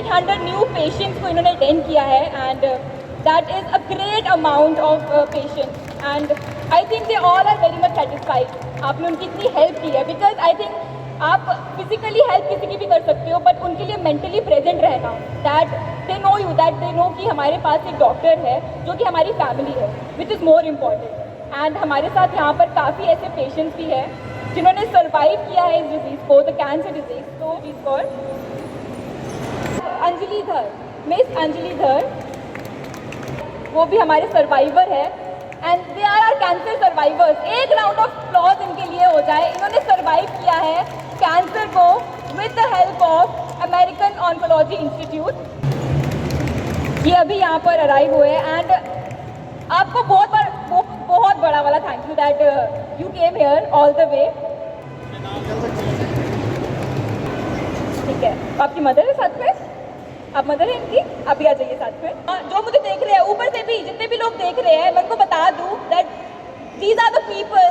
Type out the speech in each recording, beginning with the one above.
800 new patients को इन्होंने attend किया है and that is a great amount of patients and I think they all are very much satisfied. आपने उनकी इतनी हेल्प की है बिकॉज आई थिंक आप फिजिकली हेल्प किसी की भी कर सकते हो बट उनके लिए मेंटली प्रेजेंट रहना, that they know you, that they know कि हमारे पास एक डॉक्टर है जो कि हमारी फैमिली है, which is more important. And हमारे साथ यहाँ पर काफ़ी ऐसे पेशेंट्स भी हैं जिन्होंने सर्वाइव किया है इस डिजीज़ को, द कैंसर डिजीज़। तो is for Anjali Dhar, miss Anjali Dhar, वो भी हमारे सर्वाइवर है and they are are cancer survivors. एक राउंड ऑफ अप्लॉज इनके लिए हो जाए, इन्होंने सर्वाइव किया है कैंसर को with the help of American oncology institute. ये अभी यहाँ पर अराइव हुए एंड आपको बहुत बड़ा वाला thank you that you came here all the way. ठीक है, आपकी मदर है साथ में, आप मदर है इनकी, आप भी आ जाइए साथ में। जो मुझे देख रहे हैं ऊपर से भी, जितने भी लोग देख रहे हैं, मैं उनको बता दूं that these are the people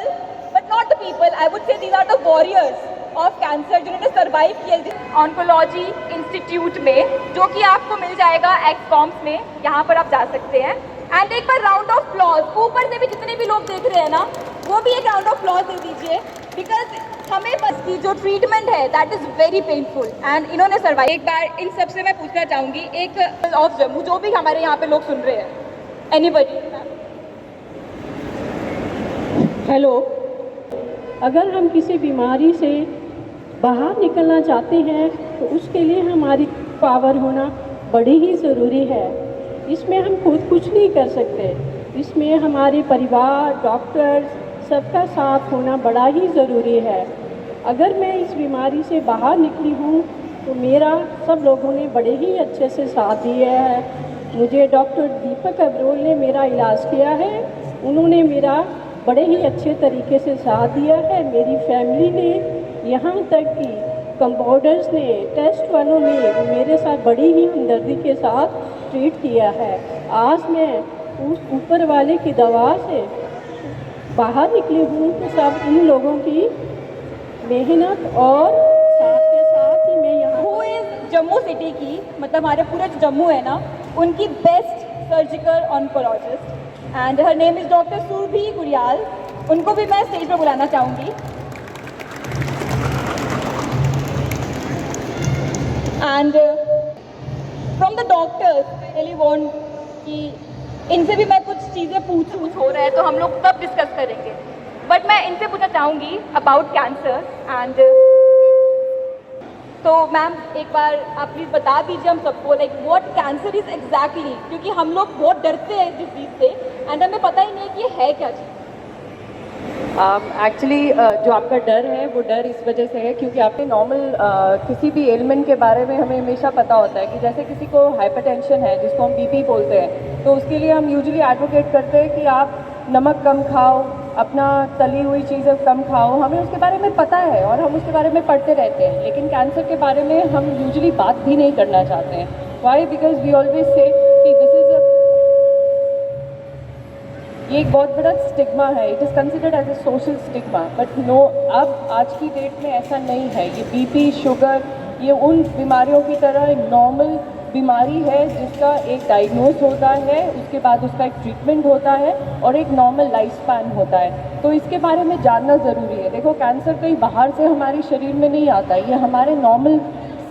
but not the people, I would say these are the warriors of cancer जिन्होंने सर्वाइव किया ऑन्कोलॉजी इंस्टीट्यूट में, जो कि आपको मिल जाएगा एक्सकॉम्स में, यहाँ पर आप जा सकते हैं। एंड एक बार राउंड ऑफ अप्लॉज ऊपर से भी जितने भी लोग देख रहे हैं ना, वो भी एक राउंड ऑफ अप्लॉज दे दीजिए बिकॉज हमें बस की जो ट्रीटमेंट है that is very painful and इन्होंने सर्वाइव। एक बार इन सब से मैं पूछना चाहूँगी, एक ऑफ जम्मू जो भी हमारे यहाँ पे लोग सुन रहे हैं, एनीबडी? हेलो, अगर हम किसी बीमारी से बाहर निकलना चाहते हैं तो उसके लिए हमारी पावर होना बड़ी ही ज़रूरी है। इसमें हम खुद कुछ नहीं कर सकते, इसमें हमारे परिवार, डॉक्टर्स, सबका साथ होना बड़ा ही ज़रूरी है। अगर मैं इस बीमारी से बाहर निकली हूँ तो मेरा सब लोगों ने बड़े ही अच्छे से साथ दिया है। मुझे डॉक्टर दीपक अब्रोल ने मेरा इलाज किया है, उन्होंने मेरा बड़े ही अच्छे तरीके से साथ दिया है। मेरी फैमिली ने, यहाँ तक कि कंपाउंडर्स ने, टेस्ट वालों ने मेरे साथ बड़ी ही हमदर्दी के साथ ट्रीट किया है। आज मैं उस ऊपर वाले की दवा से बाहर निकली हूँ तो सब इन लोगों की मेहनत और साथ के साथ ही मैं यहाँ हु इज़ जम्मू सिटी की, मतलब हमारे पूरे जो जम्मू है ना, उनकी best surgical oncologist and her name is doctor Surabhi Guriyal. उनको भी मैं स्टेज पर बुलाना चाहूँगी। And from the doctors really want कि इनसे भी मैं कुछ चीज़ें पूछ हो रहा है तो हम लोग तब डिस्कस करेंगे, बट मैं इनसे पूछना चाहूँगी अबाउट कैंसर। एंड तो मैम एक बार आप प्लीज़ बता दीजिए हम सबको like what cancer is exactly, क्योंकि हम लोग बहुत डरते हैं इस डिजीज़ से एंड हमें पता ही नहीं कि ये है क्या चीज़। एक्चुअली जो आपका डर है वो डर इस वजह से है क्योंकि आपने नॉर्मल किसी भी एलिमेंट के बारे में हमें हमेशा पता होता है कि जैसे किसी को हाइपरटेंशन है जिसको हम बीपी बोलते हैं, तो उसके लिए हम यूजुअली एडवोकेट करते हैं कि आप नमक कम खाओ, अपना तली हुई चीज़ें कम खाओ। हमें उसके बारे में पता है और हम उसके बारे में पढ़ते रहते हैं, लेकिन कैंसर के बारे में हम यूजुअली बात भी नहीं करना चाहते हैं। Y? Because we always say कि दिस इज़ ये एक बहुत बड़ा स्टिग्मा है, it is considered as a social stigma, but no, अब आज की डेट में ऐसा नहीं है। ये बीपी, शुगर, ये उन बीमारियों की तरह एक नॉर्मल बीमारी है जिसका एक डायग्नोज होता है, उसके बाद उसका एक ट्रीटमेंट होता है और एक नॉर्मल लाइफ स्पैन होता है। तो इसके बारे में जानना ज़रूरी है। देखो, कैंसर कहीं बाहर से हमारे शरीर में नहीं आता, ये हमारे नॉर्मल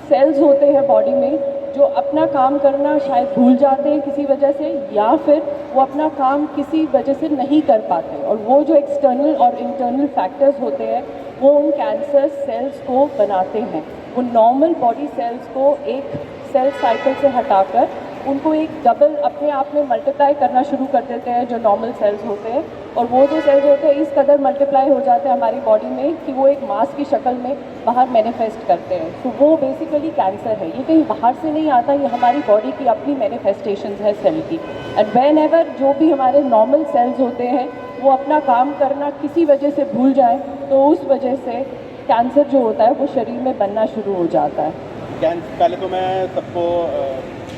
सेल्स होते हैं बॉडी में जो अपना काम करना शायद भूल जाते हैं किसी वजह से, या फिर वो अपना काम किसी वजह से नहीं कर पाते, और वो जो एक्सटर्नल और इंटरनल फैक्टर्स होते हैं वो उन कैंसर सेल्स को बनाते हैं। वो नॉर्मल बॉडी सेल्स को एक सेल साइकिल से हटाकर उनको एक डबल अपने आप में मल्टीप्लाई करना शुरू कर देते हैं जो नॉर्मल सेल्स होते हैं, और वो जो सेल्स होते हैं इस कदर मल्टीप्लाई हो जाते हैं हमारी बॉडी में कि वो एक मास की शक्ल में बाहर मैनिफेस्ट करते हैं। तो वो बेसिकली कैंसर है, ये कहीं बाहर से नहीं आता, ये हमारी बॉडी की अपनी मैनिफेस्टेशंस है सेल की। एंड व्हेन एवर जो भी हमारे नॉर्मल सेल्स होते हैं वो अपना काम करना किसी वजह से भूल जाए तो उस वजह से कैंसर जो होता है वो शरीर में बनना शुरू हो जाता है। पहले तो मैं सबको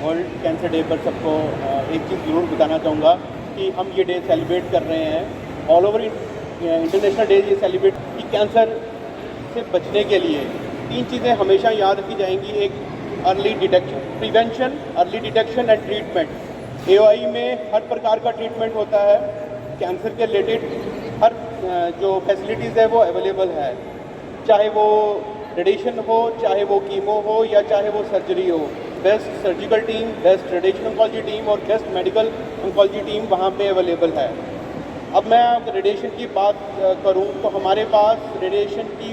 वर्ल्ड कैंसर डे पर सबको एक चीज़ ज़रूर बताना चाहूँगा कि हम ये डे सेलिब्रेट कर रहे हैं, ऑल ओवर इंटरनेशनल डे ये सेलिब्रेट कि कैंसर से बचने के लिए 3 चीज़ें हमेशा याद रखी जाएंगी। एक early detection, prevention, early detection and treatment. AOI में हर प्रकार का ट्रीटमेंट होता है, कैंसर के रिलेटेड हर जो फैसिलिटीज़ है वो अवेलेबल है, चाहे वो रेडिएशन हो, चाहे वो कीमो हो या चाहे वो सर्जरी हो। Best surgical team, best radiation oncology team और बेस्ट मेडिकल ऑन्कोलॉजी टीम वहाँ पे अवेलेबल है। अब मैं अगर रेडिएशन की बात करूँ तो हमारे पास रेडिएशन की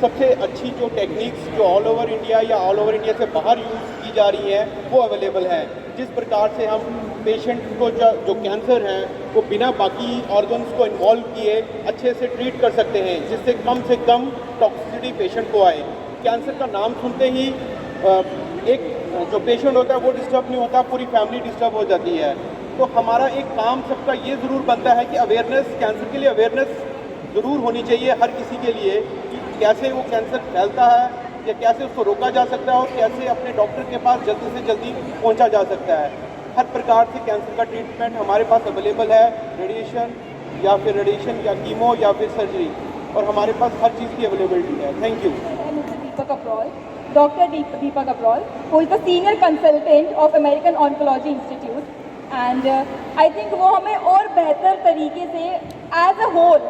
सबसे अच्छी जो टेक्निक्स जो ऑल ओवर इंडिया या ऑल ओवर इंडिया से बाहर यूज़ की जा रही हैं वो अवेलेबल है। जिस प्रकार से हम पेशेंट को जो कैंसर है वो बिना बाकी ऑर्गन्स को इन्वॉल्व किए अच्छे से ट्रीट कर सकते हैं, जिससे कम से कम टॉक्सिसिटी पेशेंट को आए। कैंसर का नाम सुनते ही एक जो पेशेंट होता है वो डिस्टर्ब नहीं होता, पूरी फैमिली डिस्टर्ब हो जाती है। तो हमारा एक काम सबका ये ज़रूर बनता है कि अवेयरनेस, कैंसर के लिए अवेयरनेस ज़रूर होनी चाहिए हर किसी के लिए कि कैसे वो कैंसर फैलता है या कैसे उसको रोका जा सकता है और कैसे अपने डॉक्टर के पास जल्दी से जल्दी पहुंचा जा सकता है। हर प्रकार से कैंसर का ट्रीटमेंट हमारे पास अवेलेबल है, रेडिएशन या कीमो या फिर सर्जरी, और हमारे पास हर चीज़ की अवेलेबिलिटी है। Thank you. Deepak Abrol, Dr. Deepak Abrol, who is the senior consultant of American Oncology Institute, and I think वो हमें और बेहतर तरीके से as a whole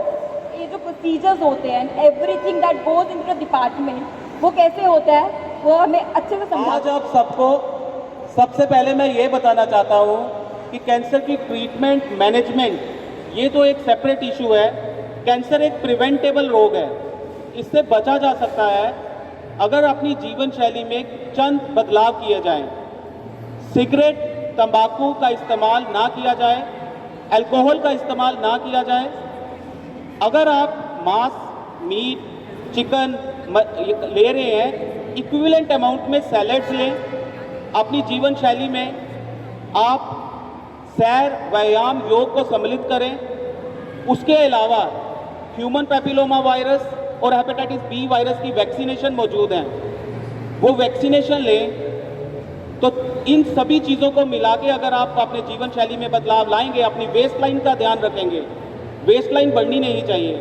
ये जो प्रोसीजर्स होते हैं and everything that goes into the department वो कैसे होता है वो हमें अच्छे से समझा। आज आप सबको सबसे पहले मैं ये बताना चाहता हूँ कि कैंसर की ट्रीटमेंट मैनेजमेंट ये तो एक सेपरेट इशू है। कैंसर एक प्रिवेंटेबल रोग है, इससे बचा जा सकता है अगर अपनी जीवन शैली में चंद बदलाव किए जाएं। सिगरेट, तंबाकू का इस्तेमाल ना किया जाए, अल्कोहल का इस्तेमाल ना किया जाए। अगर आप मांस, मीट, चिकन ले रहे हैं, इक्विवेलेंट अमाउंट में सैलेड्स लें। अपनी जीवन शैली में आप सैर, व्यायाम, योग को सम्मिलित करें। उसके अलावा ह्यूमन पैपिलोमा वायरस और हेपेटाइटिस बी वायरस की वैक्सीनेशन मौजूद हैं, वो वैक्सीनेशन लें। तो इन सभी चीज़ों को मिला के अगर आप अपने जीवन शैली में बदलाव लाएंगे, अपनी वेस्ट लाइन का ध्यान रखेंगे, वेस्ट लाइन बढ़नी नहीं चाहिए,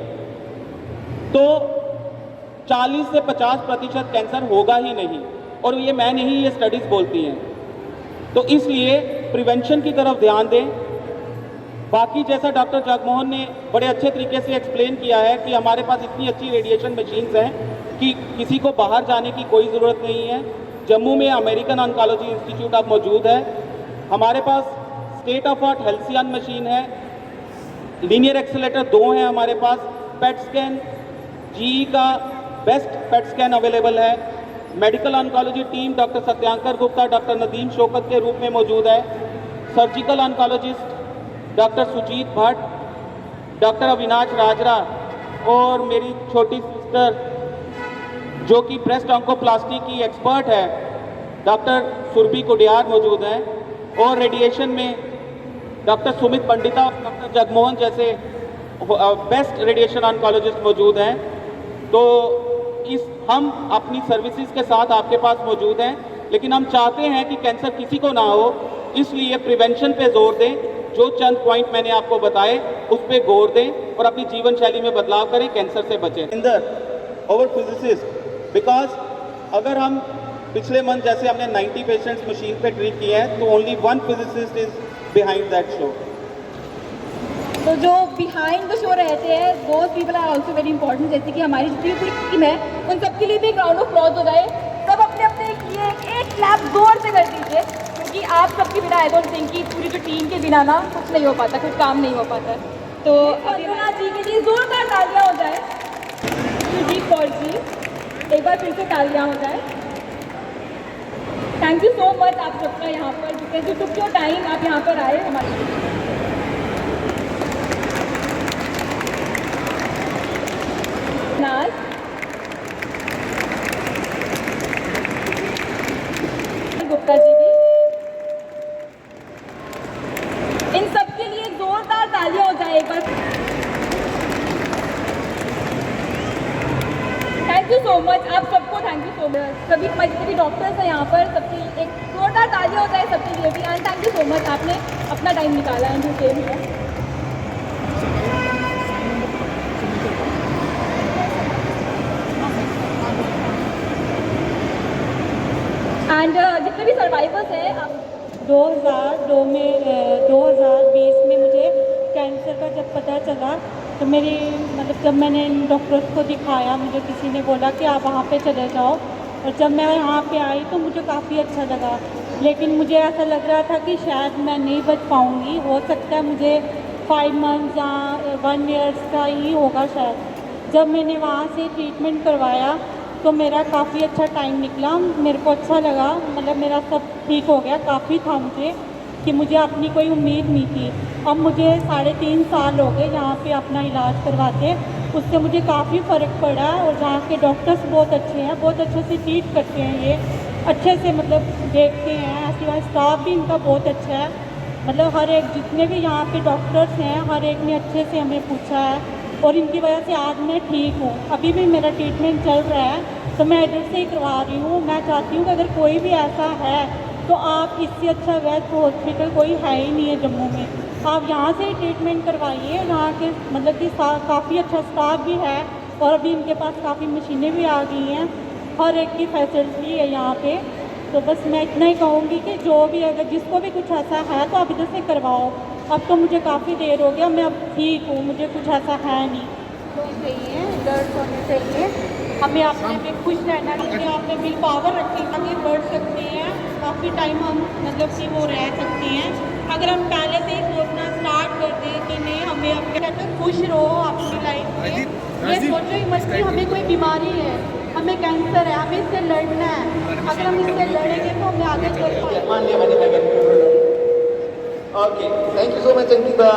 तो 40 से 50% कैंसर होगा ही नहीं। और ये मैं नहीं, ये स्टडीज़ बोलती हैं। तो इसलिए प्रिवेंशन की तरफ ध्यान दें। बाकी जैसा डॉक्टर जगमोहन ने बड़े अच्छे तरीके से एक्सप्लेन किया है कि हमारे पास इतनी अच्छी रेडिएशन मशीन्स हैं कि किसी को बाहर जाने की कोई ज़रूरत नहीं है। जम्मू में अमेरिकन ऑन्कोलॉजी इंस्टीट्यूट अब मौजूद है। हमारे पास state of art Halcyon machine है, लीनियर एक्सेलेटर 2 हैं हमारे पास। पेट स्कैन, जीई का बेस्ट पेट स्कैन अवेलेबल है। Medical oncology team doctor Satyankar Gupta, doctor Nadeem Shaukat के रूप में मौजूद है। Surgical oncologist doctor Sujeet Bhatt, doctor Avinash Rajra और मेरी छोटी सिस्टर जो कि ब्रेस्ट ऑन्कोप्लास्टी की एक्सपर्ट है, डॉक्टर सुरभि कुडियार मौजूद हैं। और रेडिएशन में डॉक्टर सुमित पंडिता और डॉक्टर जगमोहन जैसे बेस्ट रेडिएशन ऑन्कोलॉजिस्ट मौजूद हैं। तो हम अपनी सर्विसेज के साथ आपके पास मौजूद हैं, लेकिन हम चाहते हैं कि कैंसर किसी को ना हो, इसलिए प्रिवेंशन पे जोर दें। जो चंद पॉइंट मैंने आपको बताए उस पर गौर दें और अपनी जीवन शैली में बदलाव करें, कैंसर से बचें। ओवर फिजिसिस्ट, बिकॉज अगर हम पिछले मंथ जैसे हमने 90 पेशेंट्स मशीन पे ट्रीट किए हैं, तो only 1 physicist is behind that show. तो जो बिहाइंड द शो रहते हैं those people are also very important. जैसे कि हमारी जितनी पूरी टीम है उन सबके लिए भी एक राउंड ऑफ अप्लॉज हो जाए। सब अपने अपने लिए एक क्लैप जोर से कर दीजिए, क्योंकि आप सबके बिना आई डोंट थिंक कि पूरी जो टीम के बिना ना कुछ नहीं हो पाता, कुछ काम नहीं हो पाता। तो वंदना जी के लिए जोरदार तालियां हो जाए। सुजीत कौर जी, एक बार फिर से तालियां हो जाए। थैंक यू सो मच आप सबका यहाँ पर, because you took your time, आप यहाँ पर आए हमारे। नाज, गुप्ता जी भी, इन सब के लिए जोरदार तालियां हो जाए एक बार। थैंक यू सो मच आप सबको, थैंक यू सो मच। सभी हमारे जितने भी डॉक्टर्स हैं यहाँ पर, सबके एक जोरदार तालियां हो जाए सबके लिए भी। And thank you so much, आपने अपना टाइम निकाला and you came here. And survivors हैं आप 2020 में मुझे कैंसर का जब पता चला तो मेरी मतलब जब मैंने डॉक्टर्स को दिखाया मुझे किसी ने बोला कि आप वहाँ पे चले जाओ, और जब मैं यहाँ पे आई तो मुझे काफ़ी अच्छा लगा, लेकिन मुझे ऐसा लग रहा था कि शायद मैं नहीं बच पाऊँगी, हो सकता है मुझे 5 मंथ्स या 1 ईयर्स का ही होगा शायद। जब मैंने वहाँ से ट्रीटमेंट करवाया तो मेरा काफ़ी अच्छा टाइम निकला, मेरे को अच्छा लगा, मतलब मेरा सब ठीक हो गया। काफ़ी था मुझे कि मुझे अपनी कोई उम्मीद नहीं थी। अब मुझे 3.5 साल हो गए यहाँ पे अपना इलाज करवाते, उससे मुझे काफ़ी फ़र्क पड़ा, और यहाँ के डॉक्टर्स बहुत अच्छे हैं, बहुत अच्छे से ट्रीट करते हैं, ये अच्छे से मतलब देखते हैं। ऐसे वहाँ स्टाफ भी इनका बहुत अच्छा है, मतलब हर एक जितने भी यहाँ पे डॉक्टर्स हैं हर एक ने अच्छे से हमें पूछा है, और इनकी वजह से आज मैं ठीक हूँ। अभी भी मेरा ट्रीटमेंट चल रहा है तो मैं इधर से ही करवा रही हूँ। मैं चाहती हूँ कि अगर कोई भी ऐसा है तो आप इससे अच्छा वेस्ट हॉस्पिटल कोई है ही नहीं है जम्मू में, आप यहाँ से ही ट्रीटमेंट करवाइए। यहाँ के मतलब कि काफ़ी अच्छा स्टाफ भी है, और अभी इनके पास काफ़ी मशीनें भी आ गई हैं, हर एक की फैसिलिटी है यहाँ पे। तो बस मैं इतना ही कहूँगी कि जो भी अगर जिसको भी कुछ ऐसा है तो आप इधर से करवाओ। अब तो मुझे काफ़ी देर हो गया, मैं अब ठीक हूँ, मुझे कुछ ऐसा है नहीं। तो चाहिए दर्द होने चाहिए, हमें अपने में खुश रहना चाहिए, अपने विल पावर रखें, आगे बढ़ सकते हैं, काफ़ी टाइम हम मतलब कि वो रह सकते हैं। अगर हम पहले से ही सोचना स्टार्ट कर दें कि नहीं हमें अपने कहते हैं खुश रहो अपनी लाइफ में, ये सोचो ही मत कि हमें कोई बीमारी है, हमें कैंसर है, हमें इससे लड़ना है। अगर हम इससे लड़ेंगे तो हमें आगे चल पाएंगे। Okay, thank you so much, Anvita.